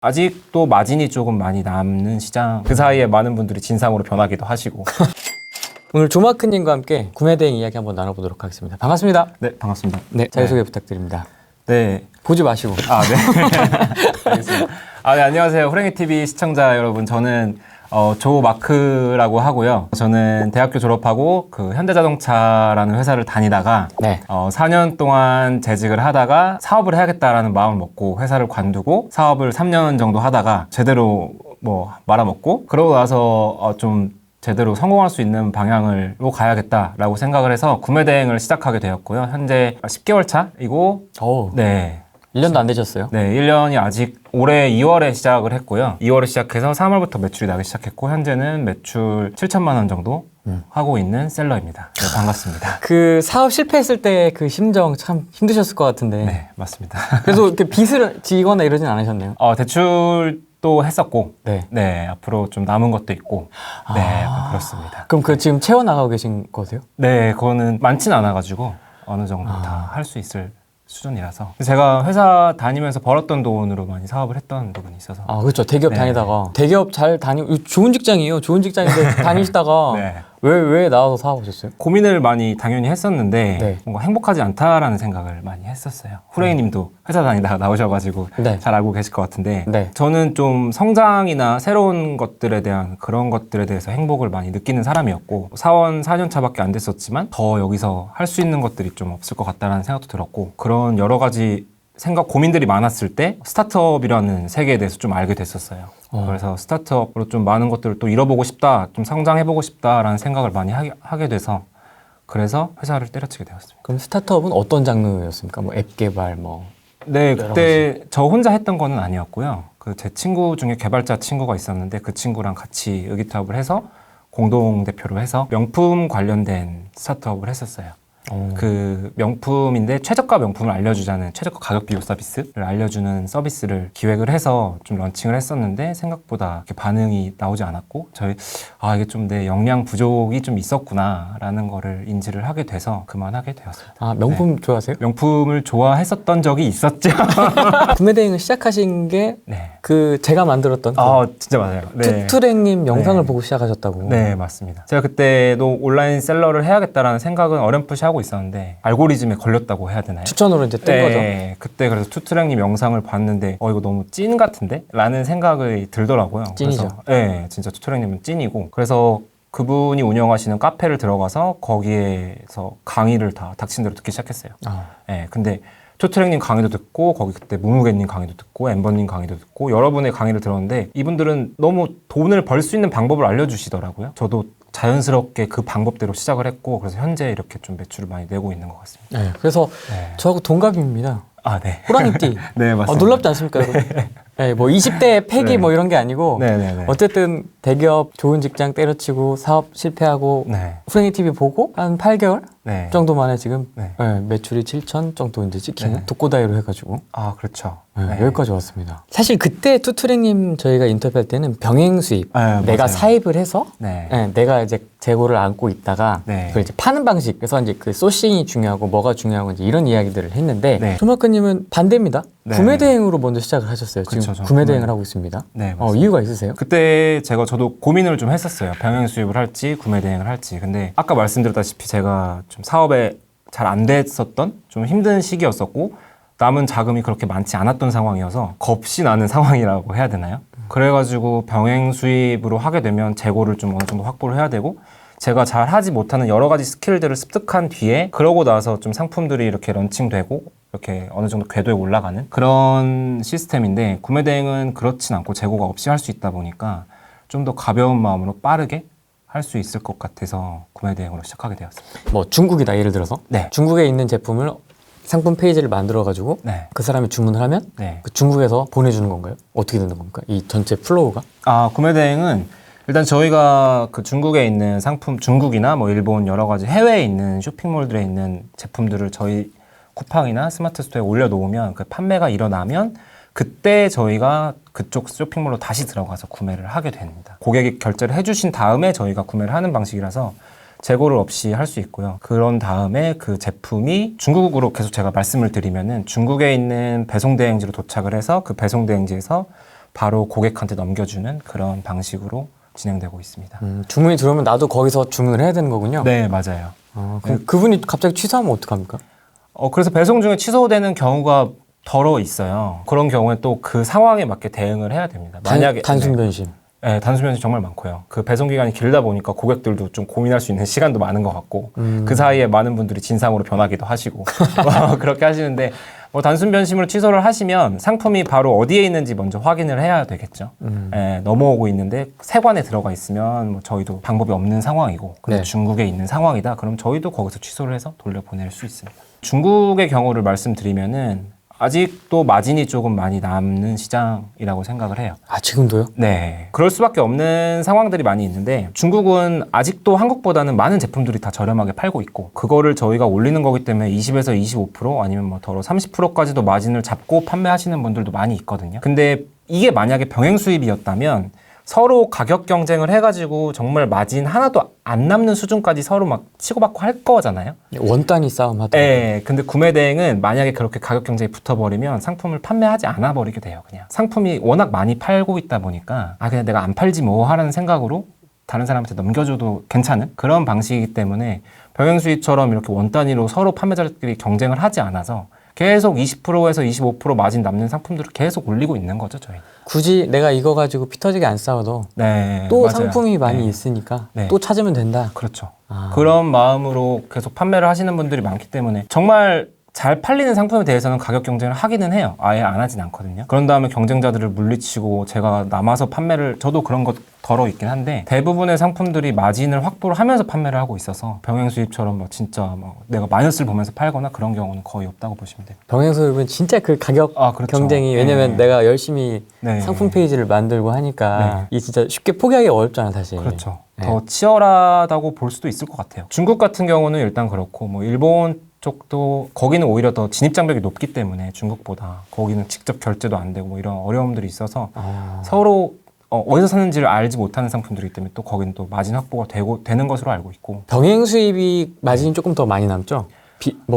아직도 마진이 조금 많이 남는 시장. 그 사이에 많은 분들이 진상으로 변하기도 하시고. 오늘 조마크님과 함께 구매 대행 이야기 한번 나눠보도록 하겠습니다. 반갑습니다. 네, 반갑습니다. 네, 자기소개 부탁드립니다. 네. 보지 마시고. 아, 네. 알겠습니다. 아, 네, 안녕하세요. 호랭이TV 시청자 여러분. 저는 조마크라고 하고요. 저는 대학교 졸업하고 그 현대자동차라는 회사를 다니다가 네. 4년 동안 재직을 하다가 사업을 해야겠다라는 마음을 먹고 회사를 관두고 사업을 3년 정도 하다가 제대로 뭐 말아먹고 그러고 나서 좀 제대로 성공할 수 있는 방향으로 가야겠다라고 생각을 해서 구매 대행을 시작하게 되었고요. 현재 10개월 차이고 오, 네. 1년도 안 되셨어요? 네, 1년이 아직 올해 2월에 시작을 했고요. 2월에 시작해서 3월부터 매출이 나기 시작했고 현재는 매출 7천만 원 정도 하고 있는 셀러입니다. 네, 반갑습니다. 그 사업 실패했을 때 그 심정 참 힘드셨을 것 같은데. 네, 맞습니다. 그래서 이렇게 빚을 지거나 이러진 않으셨네요? 대출도 했었고 네. 네, 앞으로 좀 남은 것도 있고 네, 약간 그렇습니다. 그럼 그 지금 채워나가고 계신 거세요? 네, 그거는 많진 않아가지고 어느 정도 다 할 수 있을 수준이라서 제가 회사 다니면서 벌었던 돈으로 많이 사업을 했던 부분이 있어서 아, 그렇죠. 대기업 네. 다니다가. 대기업 잘 좋은 직장이에요. 좋은 직장인데 다니시다가 네. 왜 나와서 사업하셨어요? 고민을 많이 당연히 했었는데 네. 뭔가 행복하지 않다라는 생각을 많이 했었어요. 후레이님도 회사 다니다가 나오셔가지고 네. 잘 알고 계실 것 같은데 네. 저는 좀 성장이나 새로운 것들에 대한 그런 것들에 대해서 행복을 많이 느끼는 사람이었고 사원 4년 차밖에 안 됐었지만 더 여기서 할 수 있는 것들이 좀 없을 것 같다라는 생각도 들었고 그런 여러 가지 고민들이 많았을 때 스타트업이라는 세계에 대해서 좀 알게 됐었어요. 그래서 스타트업으로 좀 많은 것들을 또 잃어보고 싶다, 좀 성장해보고 싶다라는 생각을 많이 하게 돼서 그래서 회사를 때려치게 되었습니다. 그럼 스타트업은 어떤 장르였습니까? 뭐 앱 개발 뭐. 네, 그때 저 혼자 했던 거는 아니었고요. 그 제 친구 중에 개발자 친구가 있었는데 그 친구랑 같이 의기투합을 해서 공동 대표로 해서 명품 관련된 스타트업을 했었어요. 그 명품인데 최저가 명품을 알려주자는 최저가 가격 비교 서비스를 알려주는 서비스를 기획을 해서 좀 런칭을 했었는데 생각보다 이렇게 반응이 나오지 않았고 이게 좀 내 역량 부족이 좀 있었구나라는 거를 인지를 하게 돼서 그만하게 되었습니다. 아, 명품 좋아하세요? 명품을 좋아했었던 적이 있었죠. 구매 대행을 시작하신 게 네. 그 제가 만들었던 진짜 맞아요. 네. 투트랙님 영상을 네. 보고 시작하셨다고. 네, 맞습니다. 제가 그때도 온라인 셀러를 해야겠다라는 생각은 어렴풋이 하고 있었는데 알고리즘에 걸렸다고 해야 되나요? 추천으로 이제 뜬 거죠. 네, 그때 그래서 투트랙님 영상을 봤는데 이거 너무 찐 같은데? 라는 생각이 들더라고요. 찐이죠. 그래서, 네, 진짜 투트랙님은 찐이고 그래서 그분이 운영하시는 카페를 들어가서 거기에서 강의를 다 닥친 대로 듣기 시작했어요. 네, 근데 투트랙님 강의도 듣고 거기 그때 무무개님 강의도 듣고 엠버님 강의도 듣고 여러분의 강의를 들었는데 이분들은 너무 돈을 벌 수 있는 방법을 알려주시더라고요. 저도 자연스럽게 그 방법대로 시작을 했고 그래서 현재 이렇게 좀 매출을 많이 내고 있는 것 같습니다. 네, 그래서 네. 저하고 동갑입니다. 네. 호랑이띠. 네, 맞습니다. 놀랍지 않습니까, 여러분? 네, 뭐 20대 패기 네. 뭐 이런 게 아니고 네네네. 어쨌든 대기업 좋은 직장 때려치고 사업 실패하고 네. 후랭이 TV 보고 한 8개월 네. 정도 만에 지금 네. 매출이 7천 정도 이제 찍히는 네. 독고다이로 해가지고 그렇죠. 여기까지 왔습니다. 사실 그때 투트랙님 저희가 인터뷰할 때는 병행 수입, 네, 내가 맞아요. 사입을 해서 네. 내가 이제 재고를 안고 있다가 네. 그걸 이제 파는 방식, 그래서 이제 그 소싱이 중요하고 뭐가 중요하고 이제 이런 이야기들을 했는데 네. 조마크님은 반대입니다. 네. 구매 대행으로 먼저 시작을 하셨어요. 그쵸, 지금 저 구매 구매- 대행을 하고 있습니다. 네, 맞습니다. 이유가 있으세요? 그때 저도 고민을 좀 했었어요. 병행 수입을 할지 구매 대행을 할지. 근데 아까 말씀드렸다시피 제가 좀 사업에 잘 안 됐었던 좀 힘든 시기였었고 남은 자금이 그렇게 많지 않았던 상황이어서 겁이 나는 상황이라고 해야 되나요? 그래가지고 병행 수입으로 하게 되면 재고를 좀 어느 정도 확보를 해야 되고 제가 잘 하지 못하는 여러 가지 스킬들을 습득한 뒤에 그러고 나서 좀 상품들이 이렇게 런칭되고 이렇게 어느 정도 궤도에 올라가는 그런 시스템인데 구매 대행은 그렇진 않고 재고가 없이 할 수 있다 보니까 좀 더 가벼운 마음으로 빠르게 할 수 있을 것 같아서 구매 대행으로 시작하게 되었습니다. 뭐 중국이다 예를 들어서 네. 중국에 있는 제품을 상품 페이지를 만들어 가지고 네. 그 사람이 주문을 하면 네. 그 중국에서 보내주는 건가요? 어떻게 되는 겁니까? 이 전체 플로우가? 구매 대행은 일단 저희가 그 중국에 있는 상품, 중국이나 뭐 일본 여러 가지 해외에 있는 쇼핑몰들에 있는 제품들을 저희 쿠팡이나 스마트 스토어에 올려놓으면 그 판매가 일어나면 그때 저희가 그쪽 쇼핑몰로 다시 들어가서 구매를 하게 됩니다. 고객이 결제를 해주신 다음에 저희가 구매를 하는 방식이라서 재고를 없이 할 수 있고요. 그런 다음에 그 제품이 중국으로 계속 제가 말씀을 드리면은 중국에 있는 배송대행지로 도착을 해서 그 배송대행지에서 바로 고객한테 넘겨주는 그런 방식으로 진행되고 있습니다. 주문이 들어오면 나도 거기서 주문을 해야 되는 거군요. 네, 맞아요. 그럼 그분이 갑자기 취소하면 어떡합니까? 그래서 배송 중에 취소되는 경우가 덜어 있어요. 그런 경우에 또 그 상황에 맞게 대응을 해야 됩니다. 만약에 단순 변심. 네, 단순 변시 정말 많고요. 그 배송 기간이 길다 보니까 고객들도 좀 고민할 수 있는 시간도 많은 것 같고 그 사이에 많은 분들이 진상으로 변하기도 하시고 그렇게 하시는데 단순 변심으로 취소를 하시면 상품이 바로 어디에 있는지 먼저 확인을 해야 되겠죠. 넘어오고 있는데 세관에 들어가 있으면 저희도 방법이 없는 상황이고 근데 네. 중국에 있는 상황이다. 그럼 저희도 거기서 취소를 해서 돌려보낼 수 있습니다. 중국의 경우를 말씀드리면은 아직도 마진이 조금 많이 남는 시장이라고 생각을 해요. 아, 지금도요? 네. 그럴 수밖에 없는 상황들이 많이 있는데 중국은 아직도 한국보다는 많은 제품들이 다 저렴하게 팔고 있고 그거를 저희가 올리는 거기 때문에 20에서 25% 아니면 더러 30%까지도 마진을 잡고 판매하시는 분들도 많이 있거든요. 근데 이게 만약에 병행 수입이었다면 서로 가격 경쟁을 해가지고 정말 마진 하나도 안 남는 수준까지 서로 막 치고받고 할 거잖아요. 원단위 싸움 하더라고요. 네, 근데 구매 대행은 만약에 그렇게 가격 경쟁이 붙어버리면 상품을 판매하지 않아 버리게 돼요. 그냥 상품이 워낙 많이 팔고 있다 보니까 그냥 내가 안 팔지 뭐 하라는 생각으로 다른 사람한테 넘겨줘도 괜찮은 그런 방식이기 때문에 병행 수입처럼 이렇게 원 단위로 서로 판매자들끼리 경쟁을 하지 않아서 계속 20%에서 25% 마진 남는 상품들을 계속 올리고 있는 거죠, 저희. 굳이 내가 이거 가지고 피 터지게 안 싸워도 네, 또 맞아요. 상품이 많이 네. 있으니까 네. 또 찾으면 된다. 그렇죠. 아. 그런 마음으로 계속 판매를 하시는 분들이 많기 때문에 정말 잘 팔리는 상품에 대해서는 가격 경쟁을 하기는 해요. 아예 안 하진 않거든요. 그런 다음에 경쟁자들을 물리치고 제가 남아서 판매를 저도 그런 것 덜어 있긴 한데 대부분의 상품들이 마진을 확보를 하면서 판매를 하고 있어서 병행 수입처럼 진짜 내가 마이너스를 보면서 팔거나 그런 경우는 거의 없다고 보시면 돼요. 병행 수입은 진짜 그 가격 그렇죠. 경쟁이 왜냐면 네. 내가 열심히 네. 상품 페이지를 만들고 하니까 이게 진짜 쉽게 포기하기 어렵잖아 사실. 그렇죠. 네. 더 치열하다고 볼 수도 있을 것 같아요. 중국 같은 경우는 일단 그렇고 일본 쪽도 거기는 오히려 더 진입 장벽이 높기 때문에 중국보다 거기는 직접 결제도 안 되고 이런 어려움들이 있어서 서로 어디서 사는지를 알지 못하는 상품들이기 때문에 또 거기는 또 마진 확보가 되는 것으로 알고 있고. 병행 수입이 마진이 조금 더 많이 남죠.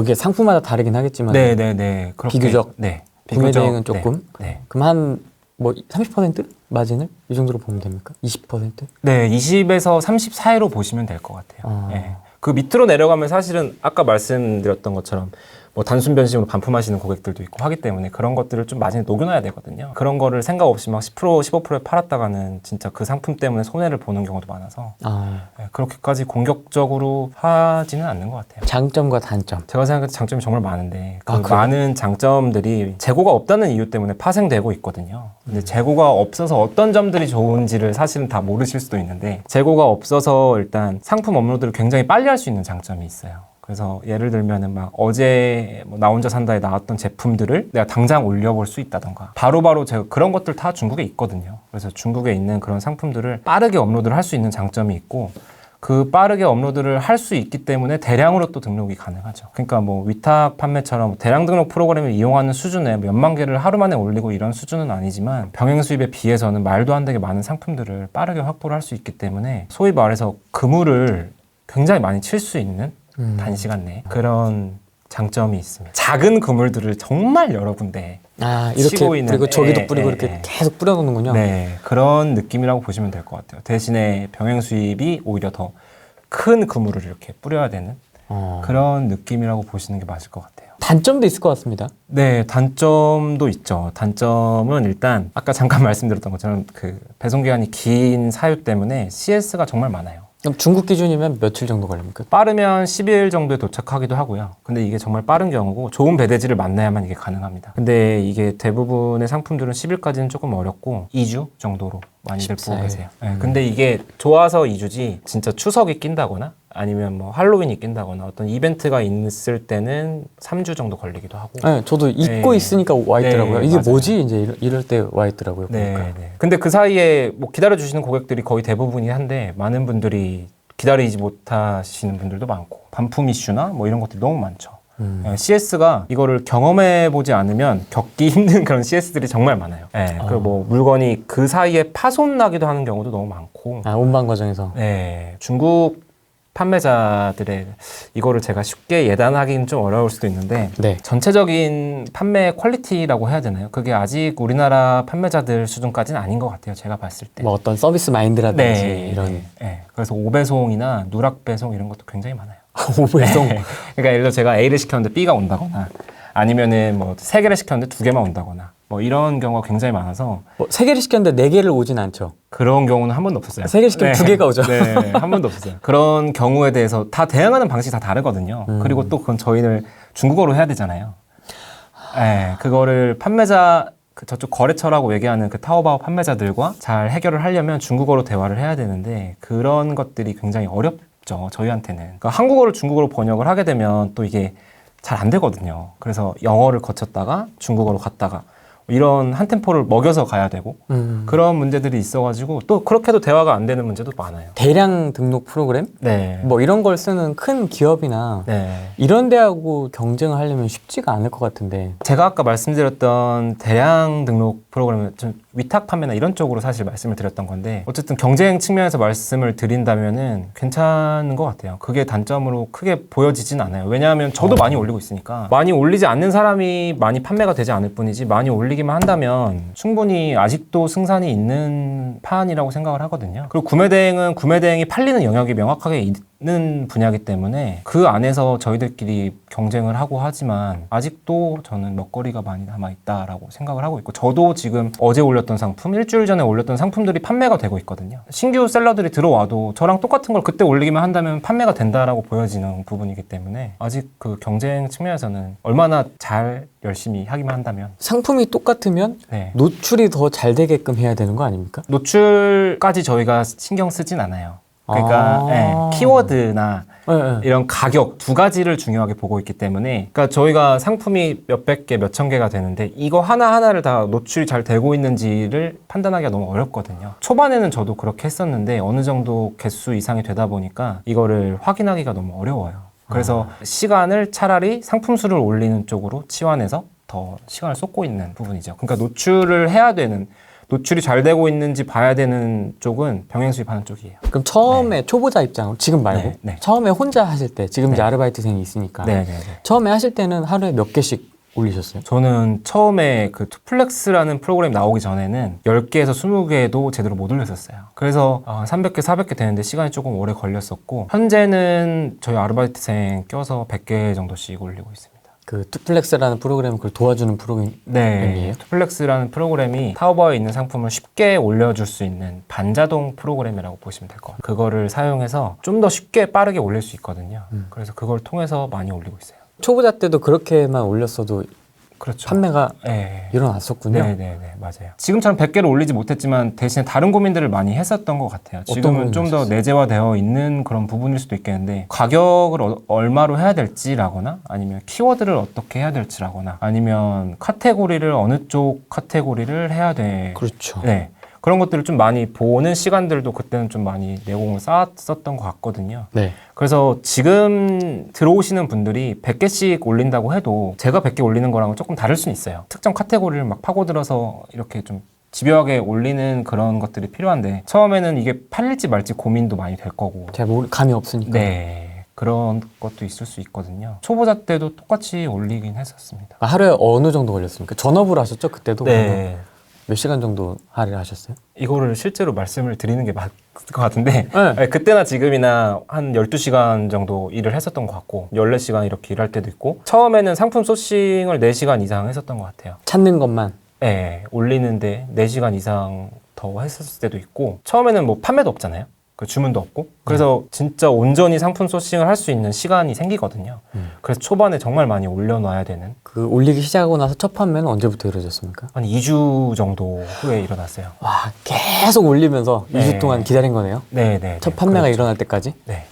이게 상품마다 다르긴 하겠지만. 네네네. 그렇게, 비교적. 네. 구매 대행은 조금. 네. 그럼 한 30% 마진을 이 정도로 보면 됩니까? 20%? 네, 20에서 30 사이로 보시면 될 것 같아요. 네. 그 밑으로 내려가면 사실은 아까 말씀드렸던 것처럼 단순 변심으로 반품하시는 고객들도 있고 하기 때문에 그런 것들을 좀 마진에 녹여놔야 되거든요. 그런 거를 생각 없이 막 10%, 15%에 팔았다가는 진짜 그 상품 때문에 손해를 보는 경우도 많아서 네, 그렇게까지 공격적으로 하지는 않는 것 같아요. 장점과 단점. 제가 생각할 때 장점이 정말 많은데 그 그래요? 많은 장점들이 재고가 없다는 이유 때문에 파생되고 있거든요. 근데 재고가 없어서 어떤 점들이 좋은지를 사실은 다 모르실 수도 있는데 재고가 없어서 일단 상품 업로드를 굉장히 빨리 할 수 있는 장점이 있어요. 그래서 예를 들면은 어제 나 혼자 산다에 나왔던 제품들을 내가 당장 올려볼 수 있다던가 바로바로 제가 그런 것들 다 중국에 있거든요. 그래서 중국에 있는 그런 상품들을 빠르게 업로드를 할 수 있는 장점이 있고 그 빠르게 업로드를 할 수 있기 때문에 대량으로 또 등록이 가능하죠. 그러니까 위탁 판매처럼 대량 등록 프로그램을 이용하는 수준에 몇만 개를 하루 만에 올리고 이런 수준은 아니지만 병행 수입에 비해서는 말도 안 되게 많은 상품들을 빠르게 확보를 할 수 있기 때문에 소위 말해서 그물을 굉장히 많이 칠 수 있는 단시간 내에 그런 장점이 있습니다. 작은 그물들을 정말 여러 군데 이렇게 치고 있는, 뿌리고 저기도 뿌리고 이렇게 계속 뿌려놓는군요. 네, 그런 느낌이라고 보시면 될 것 같아요. 대신에 병행 수입이 오히려 더 큰 그물을 이렇게 뿌려야 되는 그런 느낌이라고 보시는 게 맞을 것 같아요. 단점도 있을 것 같습니다. 네, 단점도 있죠. 단점은 일단 아까 잠깐 말씀드렸던 것처럼 그 배송 기간이 긴 사유 때문에 CS가 정말 많아요. 그럼 중국 기준이면 며칠 정도 걸립니까? 빠르면 10일 정도에 도착하기도 하고요. 근데 이게 정말 빠른 경우고 좋은 배대지를 만나야만 이게 가능합니다. 근데 이게 대부분의 상품들은 10일까지는 조금 어렵고 2주 정도로 많이들 보고 14일. 계세요. 네, 근데 이게 좋아서 2주지 진짜 추석이 낀다거나 아니면 할로윈이 낀다거나 어떤 이벤트가 있을 때는 3주 정도 걸리기도 하고. 네, 저도 잊고 네. 있으니까 와 있더라고요. 네, 이게 맞아요. 뭐지? 이제 이럴 때 와 있더라고요. 네, 보니까. 네. 근데 그 사이에 기다려주시는 고객들이 거의 대부분이 한데 많은 분들이 기다리지 못하시는 분들도 많고 반품 이슈나 이런 것들이 너무 많죠. CS가 이거를 경험해보지 않으면 겪기 힘든 그런 CS들이 정말 많아요. 네, 그리고 물건이 그 사이에 파손 나기도 하는 경우도 너무 많고. 운반 과정에서. 네, 중국 판매자들의 이거를 제가 쉽게 예단하기는 좀 어려울 수도 있는데 네. 전체적인 판매 퀄리티라고 해야 되나요? 그게 아직 우리나라 판매자들 수준까지는 아닌 것 같아요. 제가 봤을 때. 뭐 어떤 서비스 마인드라든지 이런 네. 그래서 5배송이나 누락 배송 이런 것도 굉장히 많아요. 오배송. 네. 그러니까 예를 들어 제가 A를 시켰는데 B가 온다거나 아니면은 뭐 3개를 시켰는데 2개만 온다거나 뭐 이런 경우가 굉장히 많아서 뭐 3개를 시켰는데 4개를 오진 않죠. 그런 경우는 한 번도 없었어요. 3개를 시키면 2개가 오죠. 네, 한 번도 없었어요. 그런 경우에 대해서 다 대응하는 방식이 다 다르거든요. 그리고 또 그건 저희를 중국어로 해야 되잖아요. 네, 그거를 판매자 저쪽 거래처라고 얘기하는 그 타오바오 판매자들과 잘 해결을 하려면 중국어로 대화를 해야 되는데 그런 것들이 굉장히 어렵죠. 저희한테는. 그러니까 한국어를 중국어로 번역을 하게 되면 또 이게 잘 안 되거든요. 그래서 영어를 거쳤다가 중국어로 갔다가 이런 한 템포를 먹여서 가야 되고 그런 문제들이 있어가지고 또 그렇게도 대화가 안 되는 문제도 많아요. 대량 등록 프로그램? 네. 뭐 이런 걸 쓰는 큰 기업이나 네. 이런 데하고 경쟁을 하려면 쉽지가 않을 것 같은데. 제가 아까 말씀드렸던 대량 등록 프로그램은 좀 위탁 판매나 이런 쪽으로 사실 말씀을 드렸던 건데 어쨌든 경쟁 측면에서 말씀을 드린다면은 괜찮은 것 같아요. 그게 단점으로 크게 보여지진 않아요. 왜냐하면 저도 많이 올리고 있으니까 많이 올리지 않는 사람이 많이 판매가 되지 않을 뿐이지 많이 올리기만 한다면 충분히 아직도 승산이 있는 판이라고 생각을 하거든요. 그리고 구매 대행이 팔리는 영역이 명확하게 있는 분야이기 때문에 그 안에서 저희들끼리 경쟁을 하고 하지만 아직도 저는 먹거리가 많이 남아있다라고 생각을 하고 있고 저도 지금 어제 올렸던 상품, 일주일 전에 올렸던 상품들이 판매가 되고 있거든요. 신규 셀러들이 들어와도 저랑 똑같은 걸 그때 올리기만 한다면 판매가 된다라고 보여지는 부분이기 때문에 아직 그 경쟁 측면에서는 얼마나 잘 열심히 하기만 한다면 상품이 똑같으면 네. 노출이 더 잘 되게끔 해야 되는 거 아닙니까? 노출까지 저희가 신경 쓰진 않아요. 그러니까 네, 키워드나 네. 이런 가격 두 가지를 중요하게 보고 있기 때문에 그러니까 저희가 상품이 몇백 개, 몇천 개가 되는데 이거 하나하나를 다 노출이 잘 되고 있는지를 판단하기가 너무 어렵거든요. 초반에는 저도 그렇게 했었는데 어느 정도 개수 이상이 되다 보니까 이거를 확인하기가 너무 어려워요. 그래서 시간을 차라리 상품 수를 올리는 쪽으로 치환해서 더 시간을 쏟고 있는 부분이죠. 그러니까 노출을 해야 되는 노출이 잘 되고 있는지 봐야 되는 쪽은 병행 수입하는 쪽이에요. 그럼 처음에 초보자 입장으로 지금 말고 네. 처음에 혼자 하실 때 지금 이제 네. 아르바이트생이 있으니까 네. 처음에 하실 때는 하루에 몇 개씩 올리셨어요? 저는 처음에 그 투플렉스라는 프로그램 나오기 전에는 10개에서 20개도 제대로 못 올렸었어요. 그래서 300개, 400개 되는데 시간이 조금 오래 걸렸었고 현재는 저희 아르바이트생 껴서 100개 정도씩 올리고 있습니다. 그 투플렉스라는 프로그램은 그걸 도와주는 프로그램이에요? 네, 투플렉스라는 프로그램이 타오바오에 있는 상품을 쉽게 올려줄 수 있는 반자동 프로그램이라고 보시면 될 것 같아요. 그거를 사용해서 좀 더 쉽게 빠르게 올릴 수 있거든요. 그래서 그걸 통해서 많이 올리고 있어요. 초보자 때도 그렇게만 올렸어도 그렇죠. 판매가 네. 일어났었군요. 네, 맞아요. 지금처럼 100개를 올리지 못했지만 대신에 다른 고민들을 많이 했었던 것 같아요. 지금은 좀 더 내재화되어 있는 그런 부분일 수도 있겠는데 가격을 얼마로 해야 될지라거나 아니면 키워드를 어떻게 해야 될지라거나 아니면 카테고리를 어느 쪽 카테고리를 해야 돼. 그렇죠. 네. 그런 것들을 좀 많이 보는 시간들도 그때는 좀 많이 내공을 쌓았었던 것 같거든요. 네. 그래서 지금 들어오시는 분들이 100개씩 올린다고 해도 제가 100개 올리는 거랑은 조금 다를 수는 있어요. 특정 카테고리를 막 파고들어서 이렇게 좀 집요하게 올리는 그런 것들이 필요한데 처음에는 이게 팔릴지 말지 고민도 많이 될 거고 제가 감이 없으니까. 네. 그런 것도 있을 수 있거든요. 초보자 때도 똑같이 올리긴 했었습니다. 하루에 어느 정도 걸렸습니까? 전업을 하셨죠? 그때도? 네. 몇 시간 정도 할애를 하셨어요? 이거를 실제로 말씀을 드리는 게 맞을 것 같은데 네. 그때나 지금이나 한 12시간 정도 일을 했었던 것 같고 14시간 이렇게 일할 때도 있고 처음에는 상품 소싱을 4시간 이상 했었던 것 같아요. 찾는 것만? 네, 올리는데 4시간 이상 더 했었을 때도 있고 처음에는 뭐 판매도 없잖아요. 그 주문도 없고 그래서 진짜 온전히 상품 소싱을 할 수 있는 시간이 생기거든요. 그래서 초반에 정말 많이 올려놔야 되는 그 올리기 시작하고 나서 첫 판매는 언제부터 이루어졌습니까? 한 2주 정도 후에 일어났어요. 와, 계속 올리면서 네. 2주 동안 기다린 거네요? 네. 첫 판매가 그렇죠. 일어날 때까지? 네.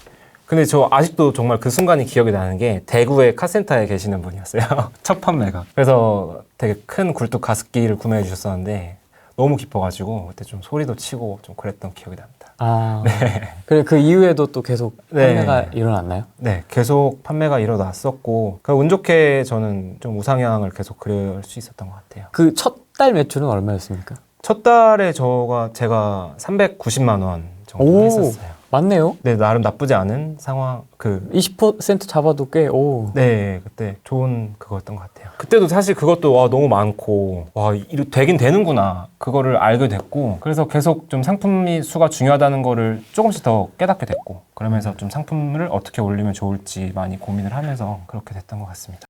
근데 저 아직도 정말 그 순간이 기억이 나는 게 대구의 카센터에 계시는 분이었어요. 첫 판매가. 그래서 되게 큰 굴뚝 가습기를 구매해 주셨었는데 너무 기뻐가지고 그때 좀 소리도 치고 좀 그랬던 기억이 납니다. 아, 네. 그래 그 이후에도 또 계속 판매가 일어났나요? 네, 계속 판매가 일어났었고 운 좋게 저는 좀 우상향을 계속 그릴 수 있었던 것 같아요. 그 첫 달 매출은 얼마였습니까? 첫 달에 제가 390만 원 정도 했었어요. 맞네요. 네, 나름 나쁘지 않은 상황, 20% 잡아도 꽤, 오. 네, 그때 좋은 그거였던 것 같아요. 그때도 사실 그것도 와, 너무 많고, 와, 이거 되긴 되는구나. 그거를 알게 됐고, 그래서 계속 좀 상품이 수가 중요하다는 거를 조금씩 더 깨닫게 됐고, 그러면서 좀 상품을 어떻게 올리면 좋을지 많이 고민을 하면서 그렇게 됐던 것 같습니다.